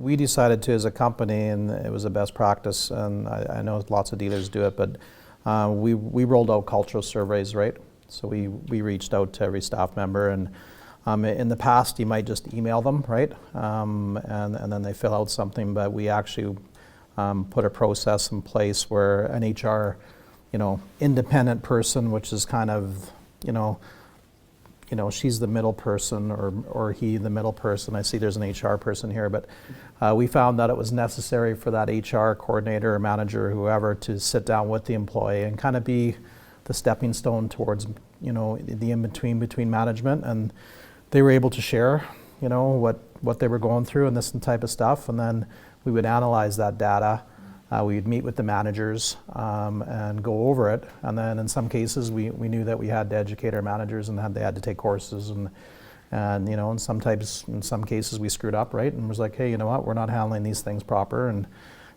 we decided to as a company, and it was a best practice, and I know lots of dealers do it, but we rolled out cultural surveys, right? So we reached out to every staff member, and in the past you might just email them, right? And then they fill out something, but we actually put a process in place where an HR, independent person, which is kind of, she's the middle person, or he the middle person. I see there's an HR person here, but we found that it was necessary for that HR coordinator or manager or whoever to sit down with the employee and kind of be the stepping stone towards, the in-between between management. And they were able to share, what they were going through and this type of stuff. And then we would analyze that data. We would meet with the managers and go over it. And then in some cases, we knew that we had to educate our managers and they had to take courses. And in some cases we screwed up, right? And was like, hey, you know what? We're not handling these things proper, and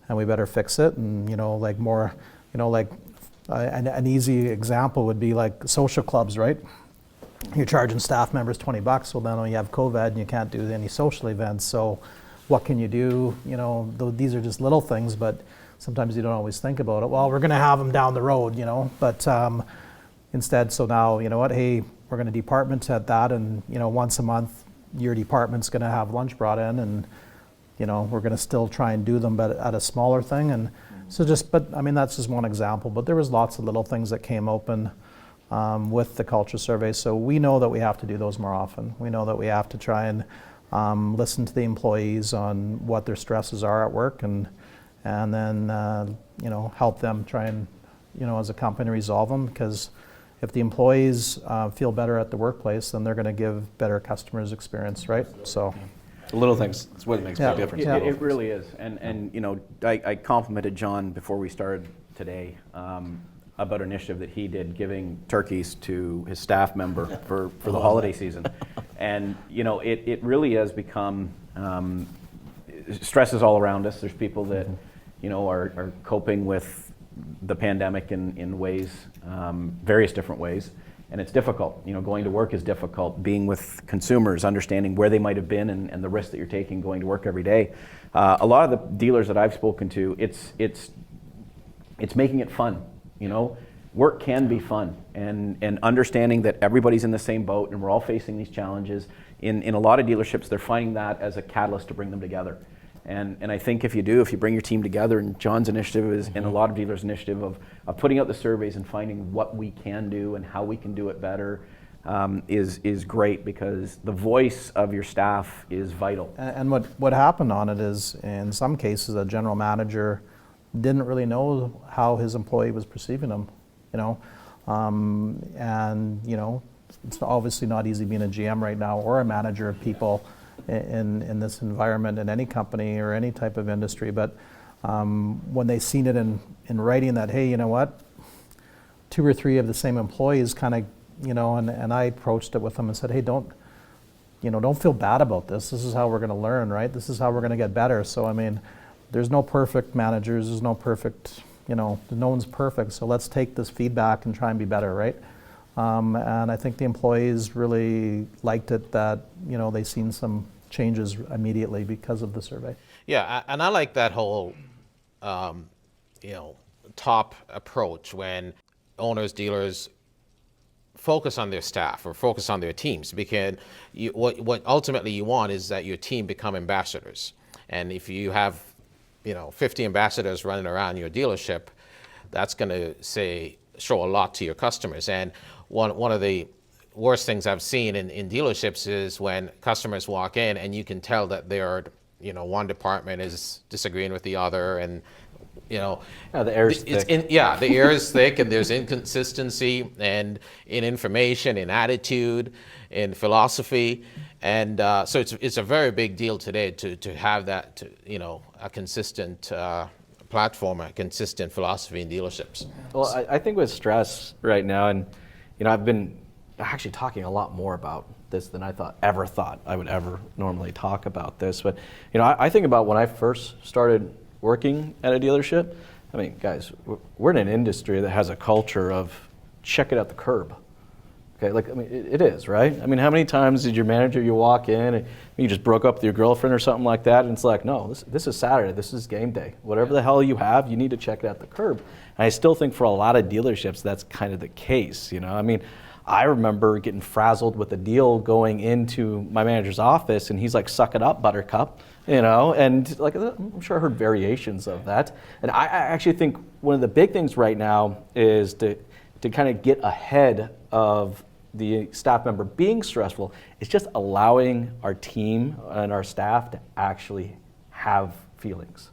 we better fix it. And an easy example would be like social clubs, right? You're charging staff members $20. Well, then you have COVID and you can't do any social events. So what can you do? These are just little things, but sometimes you don't always think about it. Well, we're going to have them down the road, but instead, so now, hey, we're going to department at that, and, once a month, your department's going to have lunch brought in, and, we're going to still try and do them, but at a smaller thing. And so that's just one example, but there was lots of little things that came open with the culture survey. So we know that we have to do those more often. We know that we have to try and listen to the employees on what their stresses are at work, and then help them try and as a company resolve them, because if the employees feel better at the workplace, then they're going to give better customers experience, right? So the little things, that's what makes a big difference. It really is. And I complimented John before we started today about an initiative that he did, giving turkeys to his staff member for the holiday season. And it really has become, stress is all around us. There's people that are coping with the pandemic in ways, various different ways, and it's difficult. Going to work is difficult. Being with consumers, understanding where they might have been, and the risk that you're taking going to work every day. A lot of the dealers that I've spoken to, it's making it fun. Work can be fun, and understanding that everybody's in the same boat and we're all facing these challenges. In a lot of dealerships, they're finding that as a catalyst to bring them together. And I think if you bring your team together, and John's initiative is, and a lot of dealers' initiative of putting out the surveys and finding what we can do and how we can do it better, is great, because the voice of your staff is vital. And what happened on it is, in some cases, a general manager didn't really know how his employee was perceiving him, it's obviously not easy being a GM right now or a manager of people in this environment in any company or any type of industry. But when they seen it in writing that, hey, you know what, 2 or 3 of the same employees kind of, and I approached it with them and said, hey, don't feel bad about this. This is how we're going to learn, right? This is how we're going to get better. So, there's no perfect managers. There's no perfect, no one's perfect. So let's take this feedback and try and be better, right? And I think the employees really liked it, that, they seen some changes immediately because of the survey. Yeah, and I like that whole, top approach when owners, dealers focus on their staff or focus on their teams, because what ultimately you want is that your team become ambassadors. And if you have 50 ambassadors running around your dealership, that's going to show a lot to your customers. And one of the worst things I've seen in dealerships is when customers walk in and you can tell that they're, one department is disagreeing with the other, and the air's thick. The air is thick, and there's inconsistency in information, in attitude, in philosophy. And so it's a very big deal today to have that, a consistent platform, a consistent philosophy in dealerships. Well, I think with stress right now, and I've been actually talking a lot more about this than I ever thought I would ever normally talk about this. But I think about when I first started working at a dealership. Guys, we're in an industry that has a culture of check it at the curb. Okay, like, I mean, it is, right? I mean, how many times did your manager, you walk in and you just broke up with your girlfriend or something like that, and it's like, no, this is Saturday, this is game day. Whatever the hell you have, you need to check it at the curb. And I still think for a lot of dealerships, that's kind of the case, you know? I mean, I remember getting frazzled with a deal going into my manager's office, and he's like, suck it up, buttercup, you know? And like, I'm sure I heard variations of that. And I actually think one of the big things right now is to kind of get ahead of the staff member being stressful, is just allowing our team and our staff to actually have feelings.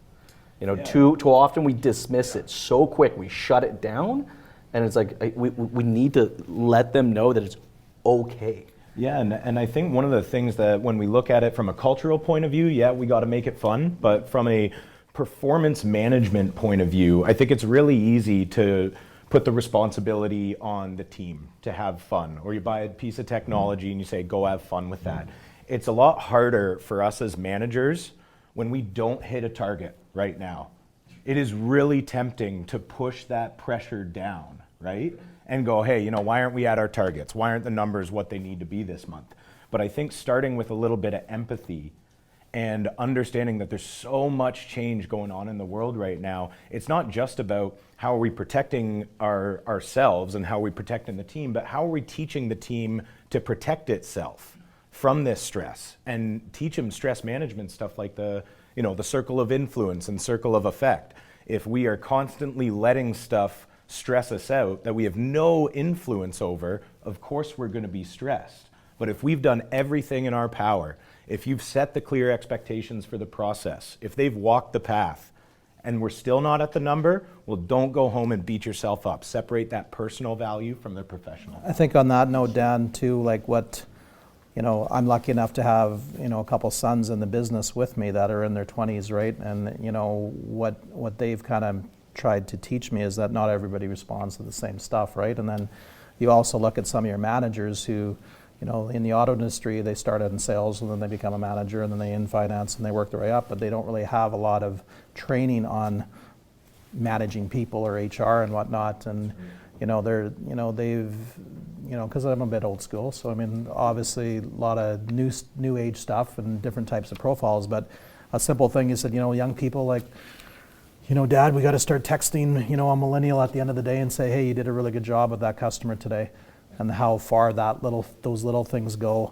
You know, too often we dismiss it so quick, we shut it down, and it's like we need to let them know that it's okay. Yeah, and I think one of the things that when we look at it from a cultural point of view, yeah, we got to make it fun, but from a performance management point of view, I think it's really easy to put the responsibility on the team to have fun, or you buy a piece of technology and you say, go have fun with that. It's a lot harder for us as managers when we don't hit a target right now. It is really tempting to push that pressure down, right? And go, hey, you know, why aren't we at our targets? Why aren't the numbers what they need to be this month? But I think starting with a little bit of empathy and understanding that there's so much change going on in the world right now, it's not just about how are we protecting ourselves and how are we protecting the team, but how are we teaching the team to protect itself from this stress, and teach them stress management stuff like the circle of influence and circle of effect. If we are constantly letting stuff stress us out that we have no influence over, of course we're going to be stressed. But if we've done everything in our power, if you've set the clear expectations for the process, if they've walked the path, and we're still not at the number, well, don't go home and beat yourself up. Separate that personal value from the professional. I think on that note, Dan, too, like what, you know, I'm lucky enough to have, you know, a couple sons in the business with me that are in their 20s, right? And, you know, what they've kind of tried to teach me is that not everybody responds to the same stuff, right? And then you also look at some of your managers who, you know, in the auto industry, they start out in sales and then they become a manager and then they in finance and they work their way up, but they don't really have a lot of training on managing people or HR and whatnot. And, you know, they've, you know, because I'm a bit old school, so I mean, obviously a lot of new age stuff and different types of profiles, but a simple thing is that, you know, young people like, you know, Dad, we got to start texting, you know, a millennial at the end of the day and say, hey, you did a really good job with that customer today. And how far those little things go